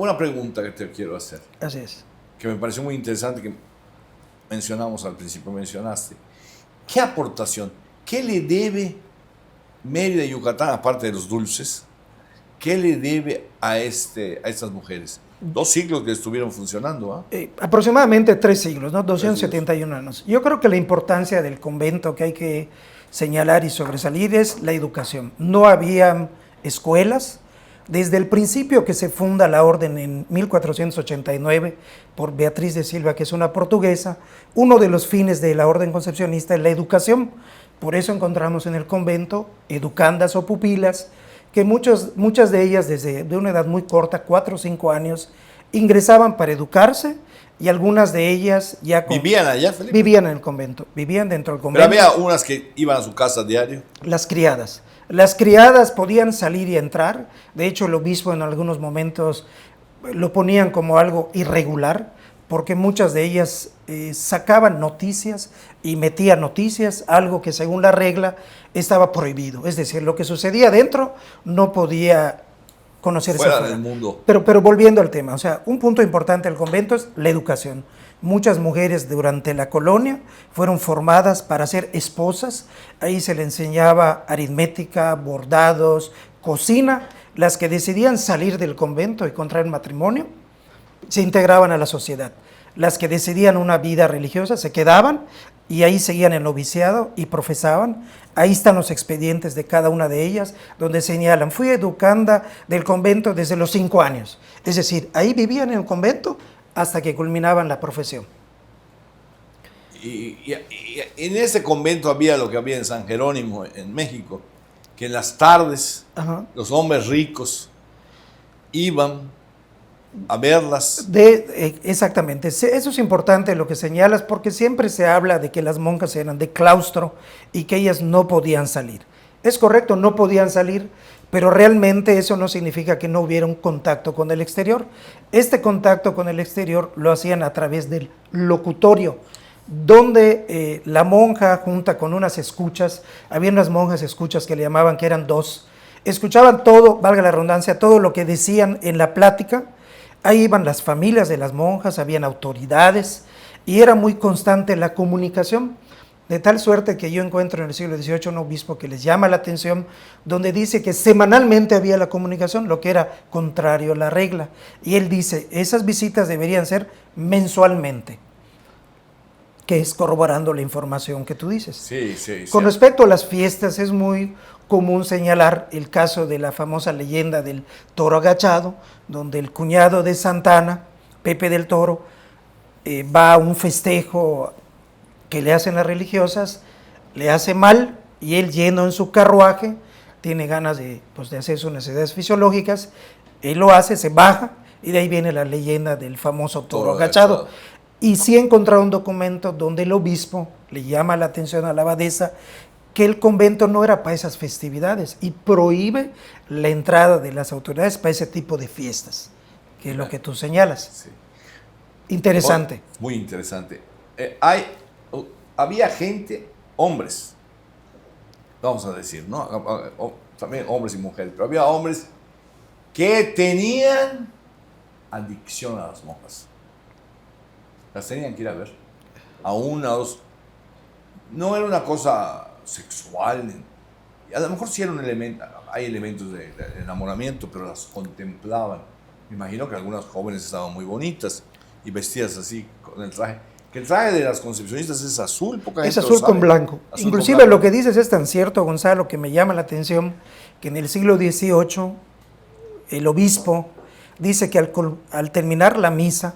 una pregunta que te quiero hacer, Así es. que me pareció muy interesante, que mencionamos al principio, mencionaste. ¿Qué aportación, qué le debe Mérida y Yucatán, aparte de los dulces, qué le debe a estas mujeres? 2 siglos que estuvieron funcionando, ¿ah? Aproximadamente 3 siglos, ¿no? 271 siglos. años. Yo creo que la importancia del convento que hay que señalar y sobresalir es la educación. No había escuelas. Desde el principio que se funda la orden en 1489 por Beatriz de Silva, que es una portuguesa, uno de los fines de la orden concepcionista es la educación. Por eso encontramos en el convento educandas o pupilas, que muchas de ellas desde de una edad muy corta, 4 o 5 años, ingresaban para educarse, y algunas de ellas ya... ¿Vivían allá, Felipe? Vivían en el convento, vivían dentro del convento. Pero había unas que iban a su casa diario. Las criadas. Las criadas podían salir y entrar. De hecho, el obispo en algunos momentos lo ponían como algo irregular, porque muchas de ellas sacaban noticias y metían noticias, algo que según la regla estaba prohibido. Es decir, lo que sucedía dentro no podía conocerse fuera afuera. del mundo. Pero volviendo al tema, o sea, un punto importante del convento es la educación. Muchas mujeres durante la colonia fueron formadas para ser esposas. Ahí se le enseñaba aritmética, bordados, cocina. Las que decidían salir del convento y contraer matrimonio se integraban a la sociedad. Las que decidían una vida religiosa se quedaban y ahí seguían el noviciado y profesaban. Ahí están los expedientes de cada una de ellas, donde señalan: fui educanda del convento desde los 5 años. Es decir, ahí vivían en el convento hasta que culminaban la profesión. Y en ese convento había lo que había en San Jerónimo, en México, que en las tardes los hombres ricos iban a verlas. Exactamente, eso es importante lo que señalas, porque siempre se habla de que las monjas eran de claustro y que ellas no podían salir. Es correcto, no podían salir, pero realmente eso no significa que no hubiera un contacto con el exterior. Este contacto con el exterior lo hacían a través del locutorio, donde la monja junta con unas escuchas, había unas monjas escuchas que le llamaban, que eran 2, escuchaban todo, valga la redundancia, todo lo que decían en la plática. Ahí iban las familias de las monjas, habían autoridades y era muy constante la comunicación, de tal suerte que yo encuentro en el siglo XVIII un obispo que les llama la atención, donde dice que semanalmente había la comunicación, lo que era contrario a la regla. Y él dice, esas visitas deberían ser mensualmente, que es corroborando la información que tú dices. Sí. Con respecto a las fiestas, es muy común señalar el caso de la famosa leyenda del toro agachado, donde el cuñado de Santana, Pepe del Toro, va a un festejo que le hacen las religiosas, le hace mal, y él, yendo en su carruaje, tiene ganas de hacer sus necesidades fisiológicas, él lo hace, se baja, y de ahí viene la leyenda del famoso toro agachado. Y sí he encontrado un documento donde el obispo le llama la atención a la abadesa que el convento no era para esas festividades y prohíbe la entrada de las autoridades para ese tipo de fiestas, que es lo que tú señalas. Sí. Interesante. Muy interesante. Había gente, hombres, vamos a decir, ¿no? También hombres y mujeres, pero había hombres que tenían adicción a las monjas. Las tenían que ir a ver. A una o dos. No era una cosa sexual. A lo mejor sí era un elemento, hay elementos de enamoramiento, pero las contemplaban. Me imagino que algunas jóvenes estaban muy bonitas y vestidas así con el traje. Que el traje de las concepcionistas es azul, es azul con blanco. Azul inclusive con blanco. Lo que dices es tan cierto, Gonzalo, que me llama la atención que en el siglo XVIII el obispo dice que al terminar la misa,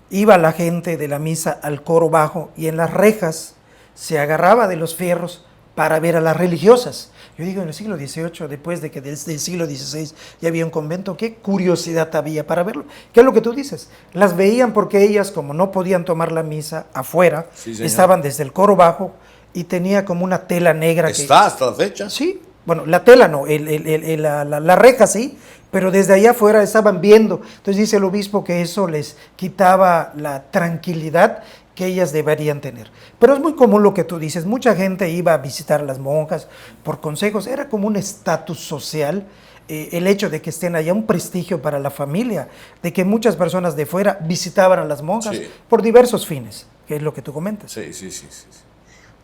iba la gente de la misa al coro bajo y en las rejas se agarraba de los fierros para ver a las religiosas. Yo digo, en el siglo XVIII, después de que desde el siglo XVI ya había un convento, qué curiosidad había para verlo. ¿Qué es lo que tú dices? Las veían porque ellas, como no podían tomar la misa afuera, estaban desde el coro bajo y tenía como una tela negra. ¿Está hasta la fecha? Sí, bueno, la tela no, la reja sí, pero desde allá afuera estaban viendo. Entonces dice el obispo que eso les quitaba la tranquilidad que ellas deberían tener. Pero es muy común lo que tú dices, mucha gente iba a visitar a las monjas por consejos, era como un estatus social el hecho de que estén allá, un prestigio para la familia, de que muchas personas de fuera visitaban a las monjas Sí. por diversos fines, que es lo que tú comentas. Sí, sí, sí, sí, sí.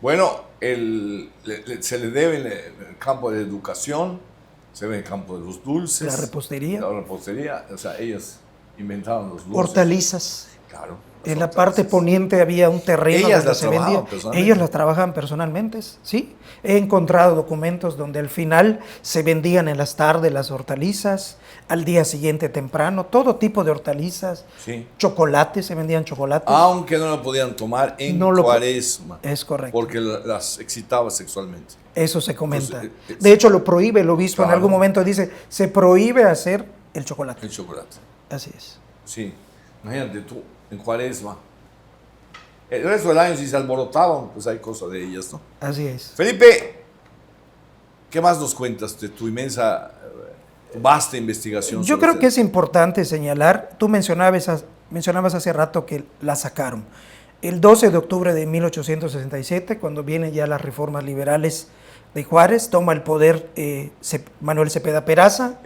Bueno, se le debe en el campo de la educación, se ve en el campo de los dulces. La repostería. La repostería, o sea, ellos inventaron los dulces. Hortalizas. Claro. En la parte poniente había un terreno Ellas donde las se vendía. trabajaban personalmente. Ellos las trabajaban personalmente, sí. He encontrado documentos donde al final se vendían en las tardes las hortalizas, al día siguiente temprano, todo tipo de hortalizas, Sí. chocolates, se vendían chocolates. Aunque no lo podían tomar en No lo- Cuaresma. Es correcto. Porque las excitaba sexualmente. Eso se comenta. Entonces, De hecho, lo prohíbe, el obispo en claro. algún momento dice, se prohíbe hacer el chocolate. El chocolate. Así es. Sí. Imagínate tú, en Cuaresma. El resto del año si se alborotaban, pues hay cosas de ellas, ¿no? Así es. Felipe, ¿qué más nos cuentas de tu inmensa, vasta investigación? Yo sobre creo que este- es importante señalar, tú mencionabas hace rato que la sacaron. El 12 de octubre de 1867, cuando vienen ya las reformas liberales de Juárez, toma el poder Manuel Cepeda Peraza,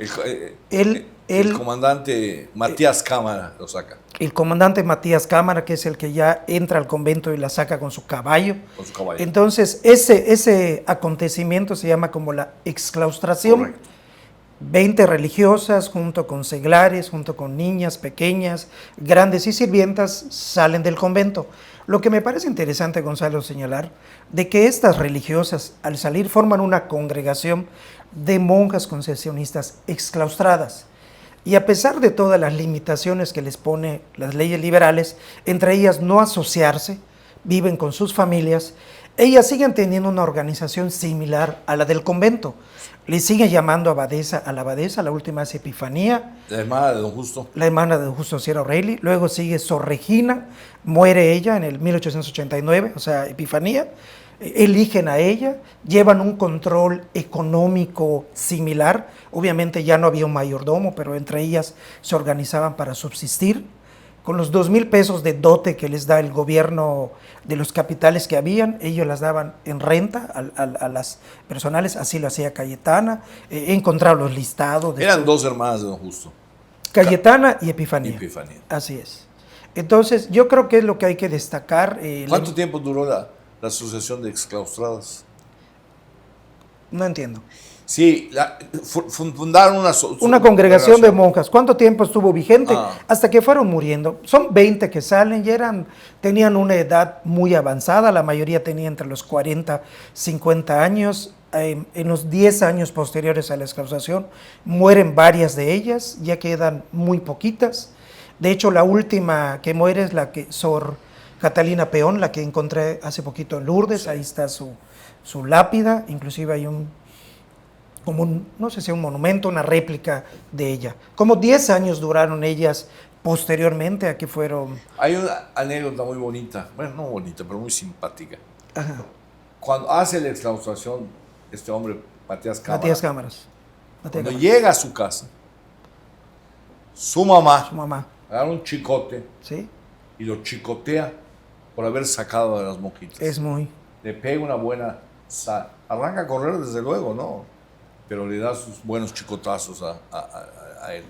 El comandante Matías Cámara lo saca el comandante Matías Cámara, que es el que ya entra al convento y la saca con su caballo. con su caballo. Entonces, ese acontecimiento se llama como la exclaustración. Correcto. 20 religiosas, junto con seglares, junto con niñas pequeñas, grandes y sirvientas, salen del convento. Lo que me parece interesante, Gonzalo, señalar, de que estas religiosas, al salir, forman una congregación de monjas concesionistas exclaustradas. Y a pesar de todas las limitaciones que les pone las leyes liberales, entre ellas no asociarse, viven con sus familias, ellas siguen teniendo una organización similar a la del convento. Le siguen llamando abadesa a la abadesa, la última es Epifanía, La hermana de don Justo. la hermana de don Justo Sierra O'Reilly, luego sigue Sor Regina, muere ella en el 1889, o sea, Epifanía, eligen a ella, llevan un control económico similar, obviamente ya no había un mayordomo, pero entre ellas se organizaban para subsistir. Con los 2,000 pesos de dote que les da el gobierno de los capitales que habían, ellos las daban en renta a las personales, así lo hacía Cayetana. He encontrado los listados. Eran dos hermanas de don Justo. Cayetana y Epifanía. Epifanía. Así es. Entonces, yo creo que es lo que hay que destacar. ¿Cuánto tiempo duró la asociación de exclaustradas? No entiendo. Sí, fundaron Una congregación de monjas. ¿Cuánto tiempo estuvo vigente? Ah. Hasta que fueron muriendo. Son 20 que salen y tenían una edad muy avanzada. La mayoría tenía entre los 40 y 50 años. En los 10 años posteriores a la exclaustración mueren varias de ellas. Ya quedan muy poquitas. De hecho, la última que muere es la que Sor Catalina Peón, la que encontré hace poquito en Lourdes. Sí. Ahí está su lápida. Inclusive hay no sé si un monumento, una réplica de ella. Como 10 años duraron ellas posteriormente a que fueron... Hay una anécdota muy bonita, bueno, no bonita, pero muy simpática. Ajá. Cuando hace la exclaustración, este hombre, Matías Cámaras, cuando llega a su casa, su mamá agarra un chicote, ¿sí?, y lo chicotea por haber sacado a las monjitas. Le pega una buena... Arranca a correr, desde luego, ¿no? Pero le da sus buenos chicotazos a él.